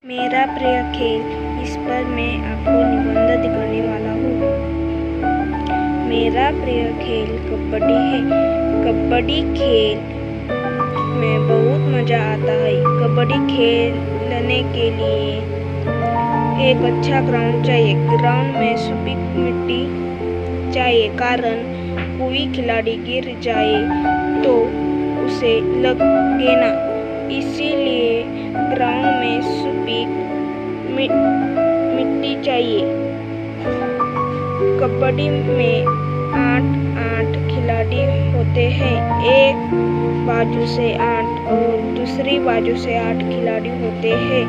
मेरा प्रिय खेल, इस पर मैं आपको निबंध दिखाने वाला हूँ। मेरा प्रिय खेल कबड्डी है। कबड्डी खेल में बहुत मज़ा आता है। कबड्डी खेलने के लिए एक अच्छा ग्राउंड चाहिए। ग्राउंड में सूखी मिट्टी चाहिए, कारण कोई खिलाड़ी गिर जाए तो उसे लगे ना, इसीलिए ग्राउंड में सूखी मिट्टी चाहिए। कबड्डी में 8 खिलाड़ी होते हैं। एक बाजू से 8 और दूसरी बाजू से 8 खिलाड़ी होते हैं।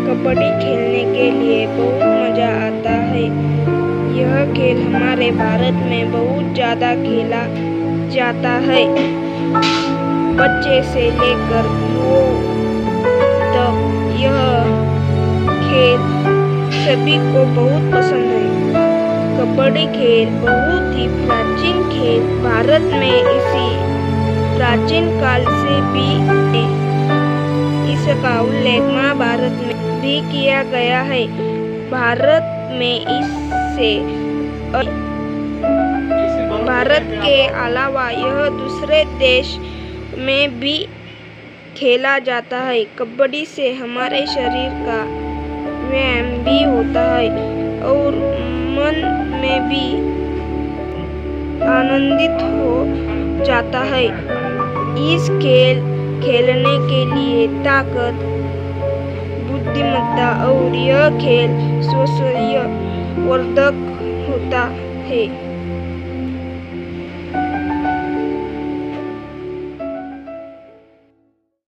कबड्डी खेलने के लिए बहुत मज़ा आता है। यह खेल हमारे भारत में बहुत ज़्यादा खेला जाता है। बच्चे से लेकर युवा तक यह खेल सभी को बहुत पसंद है। कबड्डी खेल बहुत ही प्राचीन खेल, भारत में इसी प्राचीन काल से भी इसका उल्लेख महाभारत में भी किया गया है। भारत में इससे भारत के अलावा यह दूसरे देश में भी खेला जाता है। कबड्डी से हमारे शरीर का व्यायाम भी होता है और मन में भी आनंदित हो जाता है। इस खेल खेलने के लिए ताकत, बुद्धिमत्ता और यह खेल स्वास्थ्यवर्धक होता है।